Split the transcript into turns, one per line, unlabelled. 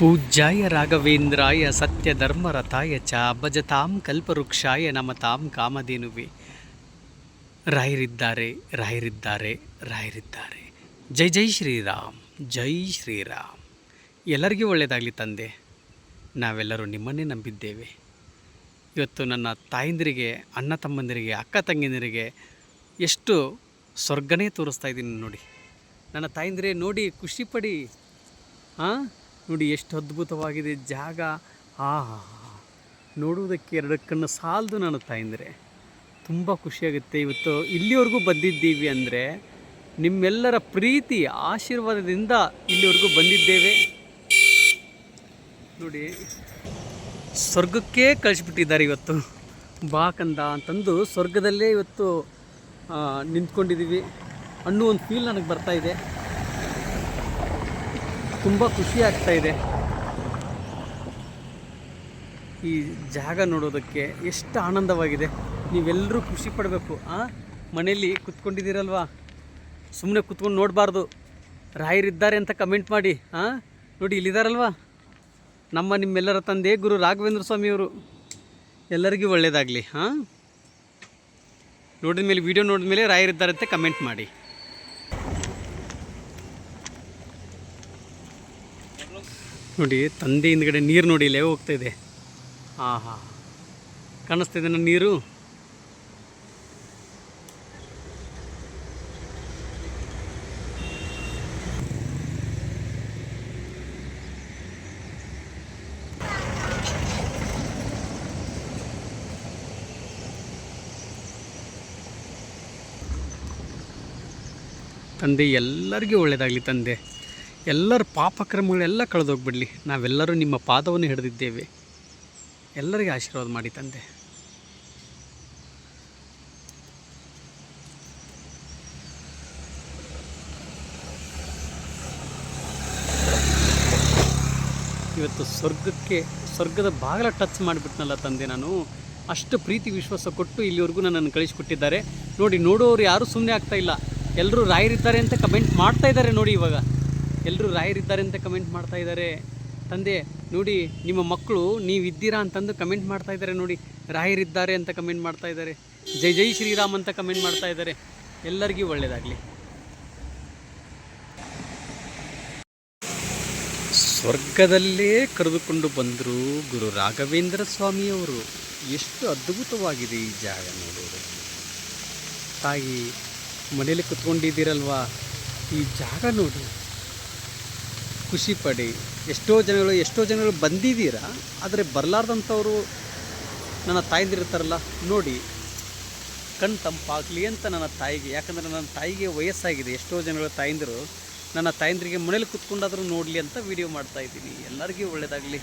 ಪೂಜ್ಯಾಯ ರಾಘವೇಂದ್ರಾಯ ಸತ್ಯಧರ್ಮರಥಾಯ ಚ ಭಜತಾಂ ಕಲ್ಪವೃಕ್ಷಾಯ ನಮತಾಂ ಕಾಮಧೇನುವೆ. ರಾಯರಿದ್ದಾರೆ, ರಾಯರಿದ್ದಾರೆ, ರಾಯರಿದ್ದಾರೆ. ಜೈ ಜೈ ಶ್ರೀರಾಮ್, ಜೈ ಶ್ರೀರಾಮ್. ಎಲ್ಲರಿಗೂ ಒಳ್ಳೆಯದಾಗಲಿ ತಂದೆ. ನಾವೆಲ್ಲರೂ ನಿಮ್ಮನ್ನೇ ನಂಬಿದ್ದೇವೆ. ಇವತ್ತು ನನ್ನ ತಾಯಂದಿರಿಗೆ, ಅಣ್ಣ ತಮ್ಮಂದಿರಿಗೆ, ಅಕ್ಕ ತಂಗಿಯಂದಿರಿಗೆ ಎಷ್ಟು ಸ್ವರ್ಗನೇ ತೋರಿಸ್ತಾ ಇದ್ದೀನಿ ನೋಡಿ. ನನ್ನ ತಾಯಂದಿರೇ ನೋಡಿ, ಖುಷಿಪಡಿ. ನೋಡಿ ಎಷ್ಟು ಅದ್ಭುತವಾಗಿದೆ ಜಾಗ. ನೋಡುವುದಕ್ಕೆ ಎರಡು ಕಣ್ಣು ಸಾಲದು ನನ್ನ ತಾಯಂದಿರೇ. ತುಂಬ ಖುಷಿಯಾಗುತ್ತೆ. ಇವತ್ತು ಇಲ್ಲಿವರೆಗೂ ಬಂದಿದ್ದೀವಿ ಅಂದರೆ ನಿಮ್ಮೆಲ್ಲರ ಪ್ರೀತಿ ಆಶೀರ್ವಾದದಿಂದ ಇಲ್ಲಿವರೆಗೂ ಬಂದಿದ್ದೇವೆ. ನೋಡಿ, ಸ್ವರ್ಗಕ್ಕೆ ಕಳಿಸ್ಬಿಟ್ಟಿದ್ದಾರೆ ಇವತ್ತು. ಬಾ ಕಂದ ಅಂತಂದು ಸ್ವರ್ಗದಲ್ಲೇ ಇವತ್ತು ನಿಂತ್ಕೊಂಡಿದ್ದೀವಿ ಅನ್ನೋ ಒಂದು ಫೀಲ್ ನನಗೆ ಬರ್ತಾಯಿದೆ. ತುಂಬ ಖುಷಿ ಆಗ್ತಾಯಿದೆ ಈ ಜಾಗ ನೋಡೋದಕ್ಕೆ. ಎಷ್ಟು ಆನಂದವಾಗಿದೆ. ನೀವೆಲ್ಲರೂ ಖುಷಿ ಪಡಬೇಕು. ಮನೆಯಲ್ಲಿ ಕುತ್ಕೊಂಡಿದ್ದೀರಲ್ವಾ, ಸುಮ್ಮನೆ ಕುತ್ಕೊಂಡು ನೋಡಬಾರ್ದು. ರಾಯರಿದ್ದಾರೆ ಅಂತ ಕಮೆಂಟ್ ಮಾಡಿ. ನೋಡಿ, ಇಲ್ಲಿದ್ದಾರಲ್ವಾ ನಿಮ್ಮೆಲ್ಲರ ತಂದೆ ಗುರು ರಾಘವೇಂದ್ರ ಸ್ವಾಮಿಯವರು. ಎಲ್ಲರಿಗೂ ಒಳ್ಳೆಯದಾಗಲಿ. ನೋಡಿದ ಮೇಲೆ, ವಿಡಿಯೋ ನೋಡಿದ ಮೇಲೆ ರಾಯರಿದ್ದಾರೆ ಅಂತ ಕಮೆಂಟ್ ಮಾಡಿ. ನೋಡಿ, ತಂದೆ ಹಿಂದ್ಗಡೆ ನೀರು ನೋಡಿ ಇಲ್ಲೇ ಹೋಗ್ತಾಯಿದೆ. ಕಾಣಿಸ್ತಿದೆ ನನ್ನ ನೀರು. ತಂದೆ ಎಲ್ಲರಿಗೂ ಒಳ್ಳೆಯದಾಗಲಿ ತಂದೆ. ಎಲ್ಲರ ಪಾಪಕ್ರಮಗಳೆಲ್ಲ ಕಳೆದೋಗ್ಬಿಡಲಿ. ನಾವೆಲ್ಲರೂ ನಿಮ್ಮ ಪಾದವನ್ನು ಹಿಡಿದಿದ್ದೇವೆ. ಎಲ್ಲರಿಗೆ ಆಶೀರ್ವಾದ ಮಾಡಿ ತಂದೆ. ಇವತ್ತು ಸ್ವರ್ಗದ ಬಾಗಿಲ ಟಚ್ ಮಾಡಿಬಿಟ್ನಲ್ಲ ತಂದೆ. ನಾನು ಅಷ್ಟು ಪ್ರೀತಿ ವಿಶ್ವಾಸ ಕೊಟ್ಟು ಇಲ್ಲಿವರೆಗೂ ನನ್ನನ್ನು ಕಳಿಸಿಕೊಟ್ಟಿದ್ದಾರೆ. ನೋಡಿ, ನೋಡೋರು ಯಾರೂ ಸುಮ್ಮನೆ ಆಗ್ತಾಯಿಲ್ಲ. ಎಲ್ಲರೂ ರಾಯರಿದ್ದಾರೆ ಅಂತ ಕಮೆಂಟ್ ಮಾಡ್ತಾ ಇದ್ದಾರೆ. ನೋಡಿ, ಇವಾಗ ಎಲ್ಲರೂ ರಾಯರಿದ್ದಾರೆ ಅಂತ ಕಮೆಂಟ್ ಮಾಡ್ತಾ ಇದ್ದಾರೆ. ತಂದೆ ನೋಡಿ, ನಿಮ್ಮ ಮಕ್ಕಳು ನೀವಿದ್ದೀರಾ ಅಂತಂದು ಕಮೆಂಟ್ ಮಾಡ್ತಾ ಇದ್ದಾರೆ. ನೋಡಿ, ರಾಯರಿದ್ದಾರೆ ಅಂತ ಕಮೆಂಟ್ ಮಾಡ್ತಾ ಇದ್ದಾರೆ. ಜೈ ಜೈ ಶ್ರೀರಾಮ್ ಅಂತ ಕಮೆಂಟ್ ಮಾಡ್ತಾ ಇದ್ದಾರೆ. ಎಲ್ಲರಿಗೂ ಒಳ್ಳೆಯದಾಗಲಿ. ಸ್ವರ್ಗದಲ್ಲೇ ಕರೆದುಕೊಂಡು ಬಂದರು ಗುರು ರಾಘವೇಂದ್ರ ಸ್ವಾಮಿಯವರು. ಎಷ್ಟು ಅದ್ಭುತವಾಗಿದೆ ಈ ಜಾಗ ನೋಡೋದು. ತಾಯಿ ಮನೇಲಿ ಕುತ್ಕೊಂಡಿದ್ದೀರಲ್ವಾ, ಈ ಜಾಗ ನೋಡಿ, ಖುಷಿ ಪಡಿ. ಎಷ್ಟೋ ಜನಗಳು ಬಂದಿದ್ದೀರಾ, ಆದರೆ ಬರಲಾರ್ದಂಥವ್ರು ನನ್ನ ತಾಯಂದಿರ್ತಾರಲ್ಲ, ನೋಡಿ ಕಣ್ಣು ತಂಪಾಗಲಿ ಅಂತ ನನ್ನ ತಾಯಿಗೆ. ಯಾಕಂದರೆ ನನ್ನ ತಾಯಿಗೆ ವಯಸ್ಸಾಗಿದೆ. ಎಷ್ಟೋ ಜನಗಳು ತಾಯಂದಿರು ನನ್ನ ತಾಯಂದಿರಿಗೆ ಮನೇಲಿ ಕುತ್ಕೊಂಡಾದರೂ ನೋಡಲಿ ಅಂತ ವಿಡಿಯೋ ಮಾಡ್ತಾಯಿದ್ದೀನಿ. ಎಲ್ಲರಿಗೂ ಒಳ್ಳೆಯದಾಗಲಿ.